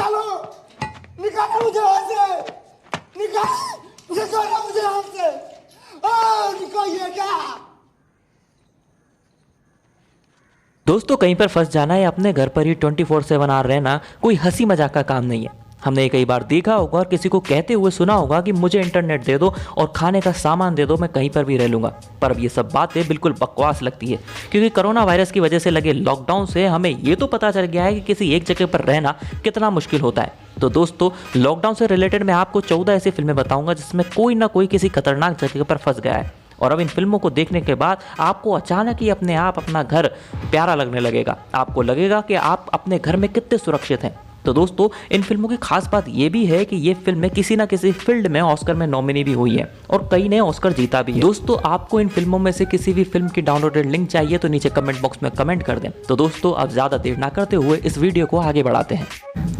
निकालो, निकालो मुझे यहाँ से, निकालो मुझे यहाँ से, निकालिए क्या? दोस्तों, कहीं पर फंस जाना या अपने घर पर ही 24/7 आर रहना कोई हंसी मजाक का काम नहीं है। हमने ये कई बार देखा होगा और किसी को कहते हुए सुना होगा कि मुझे इंटरनेट दे दो और खाने का सामान दे दो, मैं कहीं पर भी रह लूँगा। पर अब ये सब बातें बिल्कुल बकवास लगती है, क्योंकि कोरोना वायरस की वजह से लगे लॉकडाउन से हमें ये तो पता चल गया है कि किसी एक जगह पर रहना कितना मुश्किल होता है। तो दोस्तों, लॉकडाउन से रिलेटेड मैं आपको 14 ऐसी फिल्में बताऊंगा जिसमें कोई ना कोई किसी खतरनाक जगह पर फंस गया है, और अब इन फिल्मों को देखने के बाद आपको अचानक ही अपने आप अपना घर प्यारा लगने लगेगा। आपको लगेगा कि आप अपने घर में कितने सुरक्षित हैं। तो दोस्तों, इन फिल्मों की खास बात यह भी है कि ये फिल्में किसी ना किसी फील्ड में ऑस्कर में नॉमिनी भी हुई है और कई ने ऑस्कर जीता भी है। दोस्तों, आपको इन फिल्मों में से किसी भी फिल्म की डाउनलोडेड लिंक चाहिए तो नीचे कमेंट बॉक्स में कमेंट कर दें। तो दोस्तों, अब ज्यादा देर ना करते हुए इस वीडियो को आगे बढ़ाते हैं।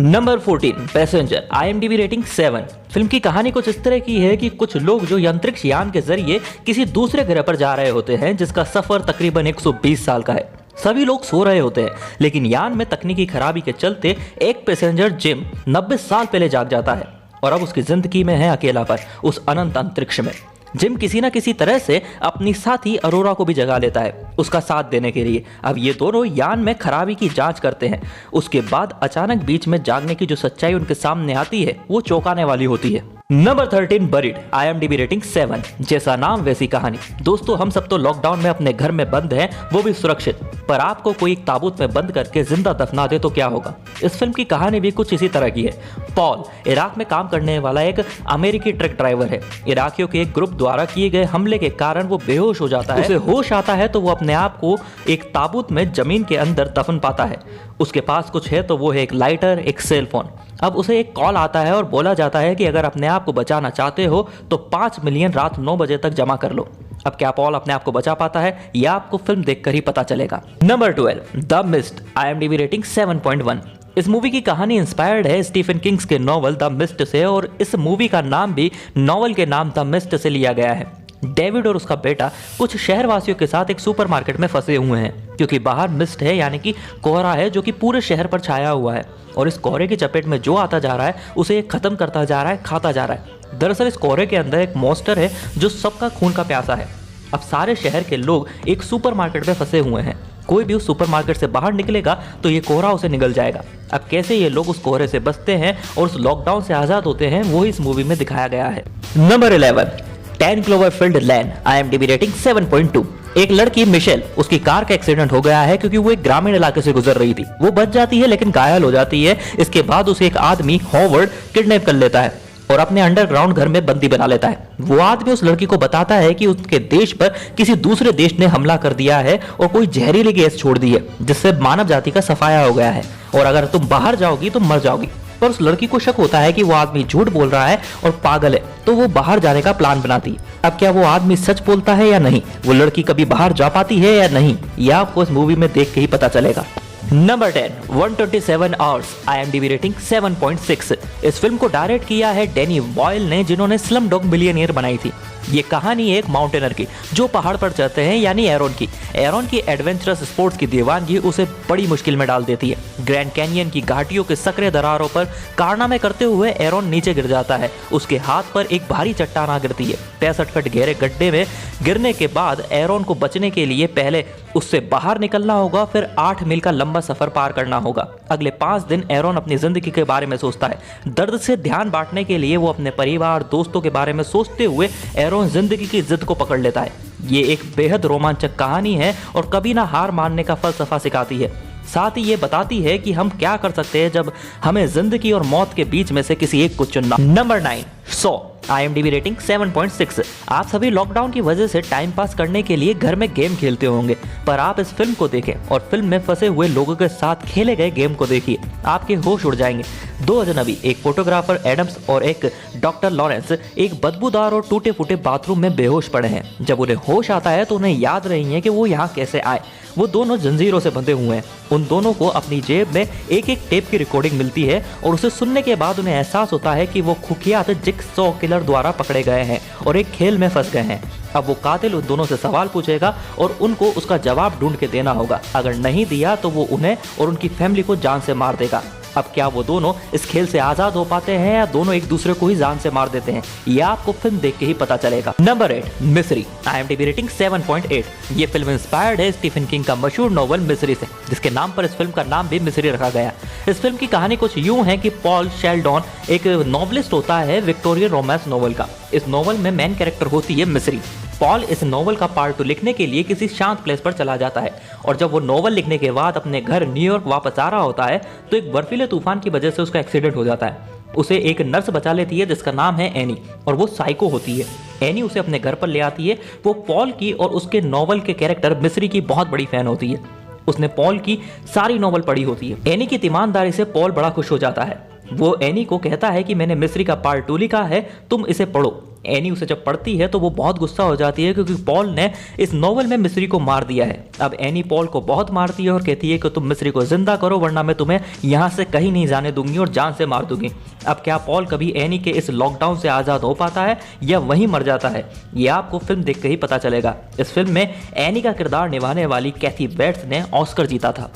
Number 14, passenger, IMDb rating 7। Film की कहानी कुछ इस तरह की है कि कुछ लोग जो अंतरिक्ष यान के जरिए किसी दूसरे ग्रह पर जा रहे होते हैं, जिसका सफर तकरीबन 120 साल का है। सभी लोग सो रहे होते हैं, लेकिन यान में तकनीकी खराबी के चलते एक पैसेंजर जिम 90 साल पहले जाग जाता है और अब उसकी जिंदगी में है अकेलापन उस अनंत अंतरिक्ष में। जिम किसी न किसी तरह से अपनी साथी अरोरा को भी जगा लेता है उसका साथ देने के लिए। अब ये दोनों यान में खराबी की जांच करते हैं। उसके बाद अचानक बीच में जागने की जो सच्चाई उनके सामने आती है वो चौंकाने वाली होती है। Number 13, buried, IMDb rating 7। जैसा नाम वैसी कहानी। दोस्तों, हम सब तो लॉकडाउन में अपने घर में बंद हैं, वो भी सुरक्षित। पर आपको कोई एक ताबूत में बंद करके जिंदा दफना दे तो क्या होगा? इस फिल्म की कहानी भी कुछ इसी तरह की है। पॉल इराक में काम करने वाला एक अमेरिकी ट्रक ड्राइवर है। इराकियों के एक ग्रुप द्वारा किए गए हमले के कारण वो बेहोश हो जाता है। उसे होश आता है तो वो अपने आप को एक ताबूत में जमीन के अंदर दफन पाता है। उसके पास कुछ है तो वो है एक लाइटर, एक सेल फोन। अब उसे एक कॉल आता है और बोला जाता है कि अगर अपने आप को बचाना चाहते हो तो 5 मिलियन रात 9 बजे तक जमा कर लो। अब क्या पॉल अपने आप को बचा पाता है, या आपको फिल्म देखकर ही पता चलेगा। Number 12, the mist, IMDb rating 7.1। इस मूवी की कहानी इंस्पायर्ड है स्टीफन किंग्स के नॉवल द मिस्ट से, और इस मूवी का नाम भी नॉवल के नाम द मिस्ट से लिया गया है। डेविड और उसका बेटा कुछ शहरवासियों के साथ एक सुपरमार्केट में फंसे हुए हैं, क्योंकि बाहर मिस्ट है, यानी कि कोहरा है जो कि पूरे शहर पर छाया हुआ है, और इस कोहरे की चपेट में जो आता जा रहा है उसे खत्म करता जा रहा है, खाता जा रहा है। दरअसल इस कोहरे के अंदर एक मॉन्स्टर है जो सबका खून का प्यासा है। अब सारे शहर के लोग एक सुपरमार्केट में फंसे हुए हैं। कोई भी उस सुपरमार्केट से बाहर निकलेगा तो ये कोहरा उसे निगल जाएगा। अब कैसे ये लोग उस कोहरे से बचते हैं और उस लॉकडाउन से आजाद होते हैं, वो इस मूवी में दिखाया गया है। नंबर 11, 10 क्लोवरफील्ड लेन, IMDb रेटिंग 7.2। एक लड़की मिशेल, उसकी कार का एक्सीडेंट हो गया है क्योंकि वो एक ग्रामीण इलाके से गुजर रही थी। वो बच जाती है लेकिन घायल हो जाती है। इसके बाद उसे एक आदमी हॉवर्ड किडनैप कर लेता है और अपने अंडरग्राउंड घर में बंदी बना लेता है। वो आदमी उस लड़की को बताता है कि उसके देश पर किसी दूसरे देश ने हमला कर दिया है और कोई जहरीली गैस छोड़ दी है जिससे मानव जाति का सफाया हो गया है, और अगर तुम बाहर जाओगी तो मर जाओगी। पर उस लड़की को शक होता है कि वो आदमी झूठ बोल रहा है और पागल है, तो वो बाहर जाने का प्लान बनाती है। अब क्या वो आदमी सच बोलता है या नहीं, वो लड़की कभी बाहर जा पाती है या नहीं, यह आपको इस मूवी में देख के ही पता चलेगा। Number 10, 127 hours, IMDb rating 7.6। इस फिल्म को डायरेक्ट किया है डैनी बॉयल ने, जिन्होंने स्लम डॉग मिलियनेयर बनाई थी। ये कहानी एक माउंटेनर की जो पहाड़ पर चढ़ते हैं, यानी एरोन की। एरोन की एडवेंचरस स्पोर्ट्स की दीवानगी उसे बड़ी मुश्किल में डाल देती है। ग्रैंड कैनियन की घाटियों के सकरे दरारों पर कारनामे करते हुए एरोन नीचे गिर जाता है। उसके हाथ पर एक भारी चट्टान आ गिरती है। 65 फीट गहरे गड्ढे में गिरने के बाद एरोन को बचने के लिए पहले उससे बाहर निकलना होगा, फिर 8 मील का लंबा सफर पार करना होगा। अगले 5 दिन एरोन अपनी जिंदगी के बारे में सोचता है। दर्द से ध्यान बांटने के लिए वो अपने परिवार, दोस्तों के बारे में सोचते हुए एरोन जिंदगी की जिद को पकड़ लेता है। ये एक बेहद रोमांचक कहानी है और कभी ना हार मानने का फलसफा सिखाती है। साथ ही ये बताती है कि हम क्या कर सकते हैं जब हमें जिंदगी और मौत के बीच में से किसी एक को चुनना। Number 9, saw, IMDb rating 7.6। आप सभी लॉकडाउन की वजह से टाइम पास करने के लिए घर में गेम खेलते होंगे, पर आप इस फिल्म को देखें और फिल्म में फंसे हुए लोगों के साथ खेले गए गेम को देखिए, आपके होश उड़ जाएंगे। 2 अजनबी, एक फोटोग्राफर एडम्स और एक डॉक्टर लॉरेंस, एक बदबूदार और टूटे फूटे बाथरूम में बेहोश पड़े हैं। जब उन्हें होश आता है तो उन्हें याद नहीं है कि वो यहाँ कैसे आए। वो दोनों जंजीरों से बंधे हुए हैं। उन दोनों को अपनी जेब में एक एक टेप की रिकॉर्डिंग मिलती है और उसे सुनने के बाद उन्हें एहसास होता है कि वो कुख्यात जिगसॉ किलर द्वारा पकड़े गए हैं और एक खेल में फंस गए हैं। अब वो कातिल उन दोनों से सवाल पूछेगा और उनको उसका जवाब ढूंढ के देना होगा। अगर नहीं दिया तो वो उन्हें और उनकी फैमिली को जान से मार देगा। अब क्या वो दोनों इस खेल से आजाद हो पाते हैं या दोनों एक दूसरे को ही जान से मार देते हैं, ये आपको फिल्म देख के ही पता चलेगा। नंबर 8, मिस्री। IMDb rating 7.8। ये फिल्म इंस्पायर्ड है स्टीफन किंग का मशहूर नॉवल मिस्री से, जिसके नाम पर इस फिल्म का नाम भी मिस्री रखा गया। इस फिल्म की कहानी कुछ यूं है कि पॉल शेल्डन एक नॉवलिस्ट होता है विक्टोरियन रोमांस नॉवल का। इस नॉवल में मेन कैरेक्टर होती है मिस्री। पॉल इस नॉवल का पार्ट 2 लिखने के लिए किसी शांत प्लेस पर चला जाता है और जब वो नॉवल लिखने के बाद अपने घर न्यूयॉर्क वापस आ रहा होता है तो एक बर्फीले तूफान की वजह से उसका एक्सीडेंट हो जाता है। उसे एक नर्स बचा लेती है जिसका नाम है एनी, और वो साइको होती है। एनी उसे अपने घर पर ले आती है। वो पॉल की और उसके नॉवल के कैरेक्टर मिस्री की बहुत बड़ी फैन होती है। उसने पॉल की सारी नॉवल पढ़ी होती है। एनी की ईमानदारी से पॉल बड़ा खुश हो जाता है। वो एनी को कहता है कि मैंने मिस्री का पार्ट 2 लिखा है, तुम इसे पढ़ो। एनी उसे जब पढ़ती है तो वो बहुत गुस्सा हो जाती है क्योंकि पॉल ने इस नॉवल में मिस्री को मार दिया है। अब एनी पॉल को बहुत मारती है और कहती है कि तुम मिस्री को जिंदा करो वरना मैं तुम्हें यहाँ से कहीं नहीं जाने दूंगी और जान से मार दूंगी। अब क्या पॉल कभी एनी के इस लॉकडाउन से आज़ाद हो पाता है या वहीं मर जाता है, ये आपको फिल्म देख के ही पता चलेगा। इस फिल्म में एनी का किरदार निभाने वाली कैथी बेट्स ने ऑस्कर जीता था।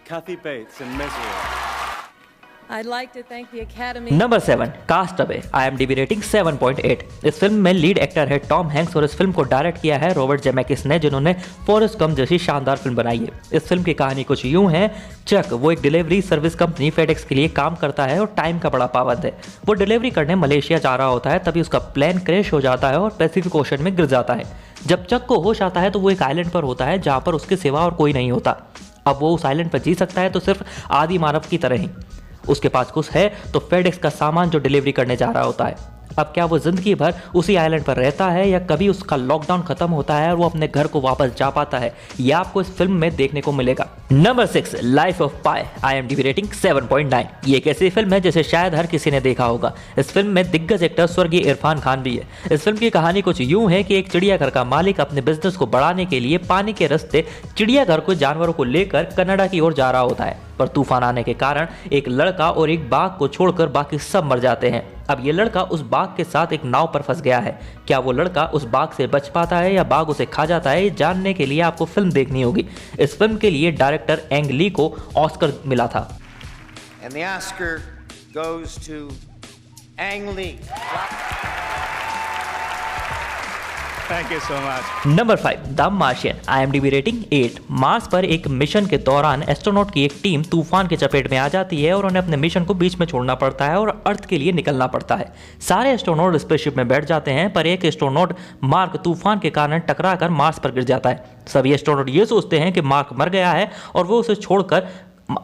Kathy Bates in Misery. I'd like to thank the Academy. Number 7, castaway. IMDb rating 7.8। इस फिल्म में लीड एक्टर है टॉम हैंक्स और इस फिल्म को डायरेक्ट किया है रॉबर्ट जेमेकिस ने, जिन्होंने फॉरेस्ट गंप जैसी शानदार फिल्म बनाई है। इस फिल्म की कहानी कुछ यूं है। चक वो एक डिलीवरी सर्विस कंपनी फेडेक्स के लिए काम करता है और टाइम का बड़ा पाबंद है। वो डिलीवरी करने मलेशिया जा रहा होता है, तभी उसका प्लेन क्रैश हो जाता है और पैसिफिक ओशन में गिर जाता है। जब चक को होश आता है तो वो एक आइलैंड पर होता है जहाँ पर उसके सिवा और कोई नहीं होता। अब वो उस आइलैंड पर जी सकता है तो सिर्फ आदि मानव की तरह ही। उसके पास कुछ है तो फेडेक्स का सामान जो डिलीवरी करने जा रहा होता है। अब क्या वो जिंदगी भर उसी आइलैंड पर रहता है या कभी उसका लॉकडाउन खत्म होता है और वो अपने घर को वापस जा पाता है, यह आपको इस फिल्म में देखने को मिलेगा। Number 6, life of pi. IMDb rating 7.9। ये एक ऐसी फिल्म है जिसे शायद हर किसी ने देखा होगा। इस फिल्म में दिग्गज एक्टर स्वर्गीय इरफान खान भी है। इस फिल्म की कहानी कुछ यूं है कि एक चिड़ियाघर का मालिक अपने बिजनेस को बढ़ाने के लिए पानी के रास्ते चिड़ियाघर को जानवरों को लेकर कनाडा की ओर जा रहा होता है, पर तूफान आने के कारण एक लड़का और एक बाघ को छोड़कर बाकी सब मर जाते हैं। अब ये लड़का उस बाघ के साथ एक नाव पर फंस गया है। क्या वो लड़का उस बाघ से बच पाता है या बाघ उसे खा जाता है, ये जानने के लिए आपको फिल्म देखनी होगी। इस फिल्म के लिए डायरेक्टर एंग ली को ऑस्कर मिला था। And the Oscar goes to Ang Lee. Thank you so much. Number 5, the Martian. IMDb rating 8। Mars पर एक मिशन के दौरान एस्ट्रोनॉट की एक टीम तूफान के चपेट में आ जाती है और उन्हें अपने मिशन को बीच में छोड़ना पड़ता है और अर्थ के लिए निकलना पड़ता है। सारे एस्ट्रोनॉट स्पेसशिप में बैठ जाते हैं, पर एक एस्ट्रोनॉट मार्क तूफान के कारण टकराकर मार्स पर गिर जाता है। सभी एस्ट्रोनॉट ये सोचते हैं कि मार्क मर गया है और वो उसे छोड़कर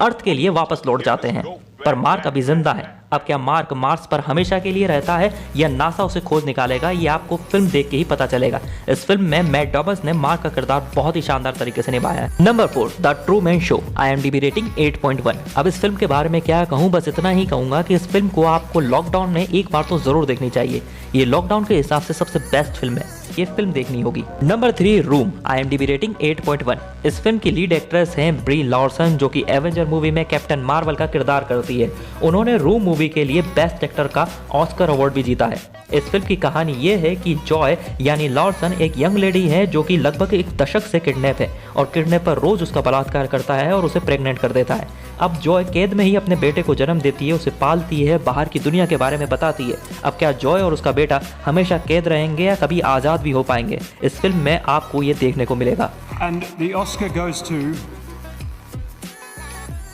अर्थ के लिए वापस लौट जाते हैं, पर मार्क अभी जिंदा है। अब क्या मार्क मार्स पर हमेशा के लिए रहता है या नासा उसे खोज निकालेगा, ये आपको फिल्म देख के ही पता चलेगा। इस फिल्म में मैट डॉमस ने मार्क का किरदार बहुत ही शानदार तरीके से निभाया है। Number 4, the Truman show. IMDb rating 8.1। अब इस फिल्म के बारे में क्या कहूँ, बस इतना ही कहूँगा कि इस फिल्म को आपको लॉकडाउन में एक बार तो जरूर देखनी चाहिए। ये लॉकडाउन के हिसाब से सबसे बेस्ट फिल्म है, ये फिल्म देखनी होगी। Number 3, room. IMDb rating 8.1। इस फिल्म की लीड एक्ट्रेस हैं ब्री लार्सन, जो कि एवेंजर मूवी में कैप्टन मार्वल का किरदार करती है। उन्होंने रूम मूवी के लिए बेस्ट एक्टर का ऑस्कर अवार्ड भी जीता है। इस फिल्म की कहानी ये है कि जॉय यानी लॉर्सन एक यंग लेडी है जो कि लगभग एक दशक से किडनैप है और किडनैपर रोज उसका बलात्कार करता है और उसे प्रेग्नेंट कर देता है। अब जॉय कैद में ही अपने बेटे को जन्म देती है, उसे पालती है, बाहर की दुनिया के बारे में बताती है। अब क्या जॉय और उसका बेटा हमेशा कैद रहेंगे या कभी आज़ाद भी हो पाएंगे, इस फिल्म में आपको ये देखने को मिलेगा। And the Oscar goes to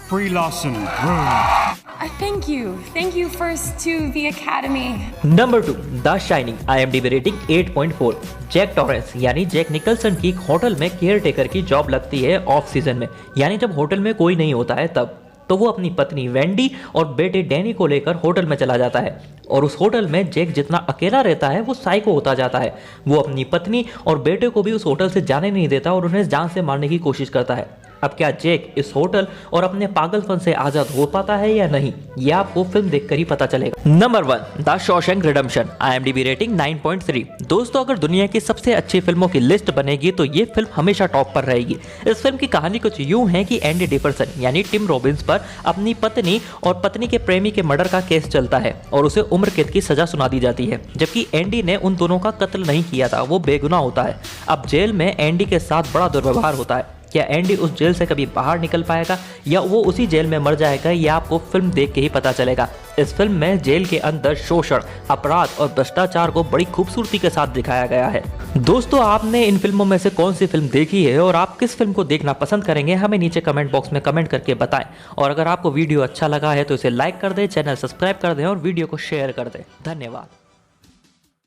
Brie Larson. Thank you first to the Academy. Number 2, the shining. IMDb rating 8.4। Jack Torrance यानी जैक निकलसन की एक होटल में केयर टेकर की जॉब लगती है ऑफ सीजन में, यानी जब होटल में कोई नहीं होता है तब। तो वो अपनी पत्नी वेंडी और बेटे डैनी को लेकर होटल में चला जाता है और उस होटल में जैक जितना अकेला रहता है वो साइको होता जाता है। वो अपनी पत्नी और बेटे को भी उस होटल से जाने नहीं देता और उन्हें जान से मारने की कोशिश करता है। अब क्या जैक इस होटल और अपने पागलपन से आजाद हो पाता है या नहीं, ये आपको फिल्म देखकर ही पता चलेगा। Number 1, the Shawshank redemption. IMDb rating 9.3। दोस्तों, अगर दुनिया की सबसे अच्छी फिल्मों की लिस्ट बनेगी तो ये फिल्म हमेशा टॉप पर रहेगी। इस फिल्म की कहानी कुछ यूं है कि एंडी डिफरसन यानी टिम रॉबिन्स पर अपनी पत्नी और पत्नी के प्रेमी के मर्डर का केस चलता है और उसे उम्र कैद की सजा सुना दी जाती है, जबकि एंडी ने उन दोनों का कत्ल नहीं किया था, वो बेगुनाह होता है। अब जेल में एंडी के साथ बड़ा दुर्व्यवहार होता है क्या एंडी उस जेल से कभी बाहर निकल पाएगा या वो उसी जेल में मर जाएगा, ये आपको फिल्म देख के ही पता चलेगा। इस फिल्म में जेल के अंदर शोषण, अपराध और भ्रष्टाचार को बड़ी खूबसूरती के साथ दिखाया गया है। दोस्तों, आपने इन फिल्मों में से कौन सी फिल्म देखी है और आप किस फिल्म को देखना पसंद करेंगे, हमें नीचे कमेंट बॉक्स में कमेंट करके बताएं। और अगर आपको वीडियो अच्छा लगा है तो इसे लाइक कर दें, चैनल सब्सक्राइब कर दें और वीडियो को शेयर कर दें। धन्यवाद।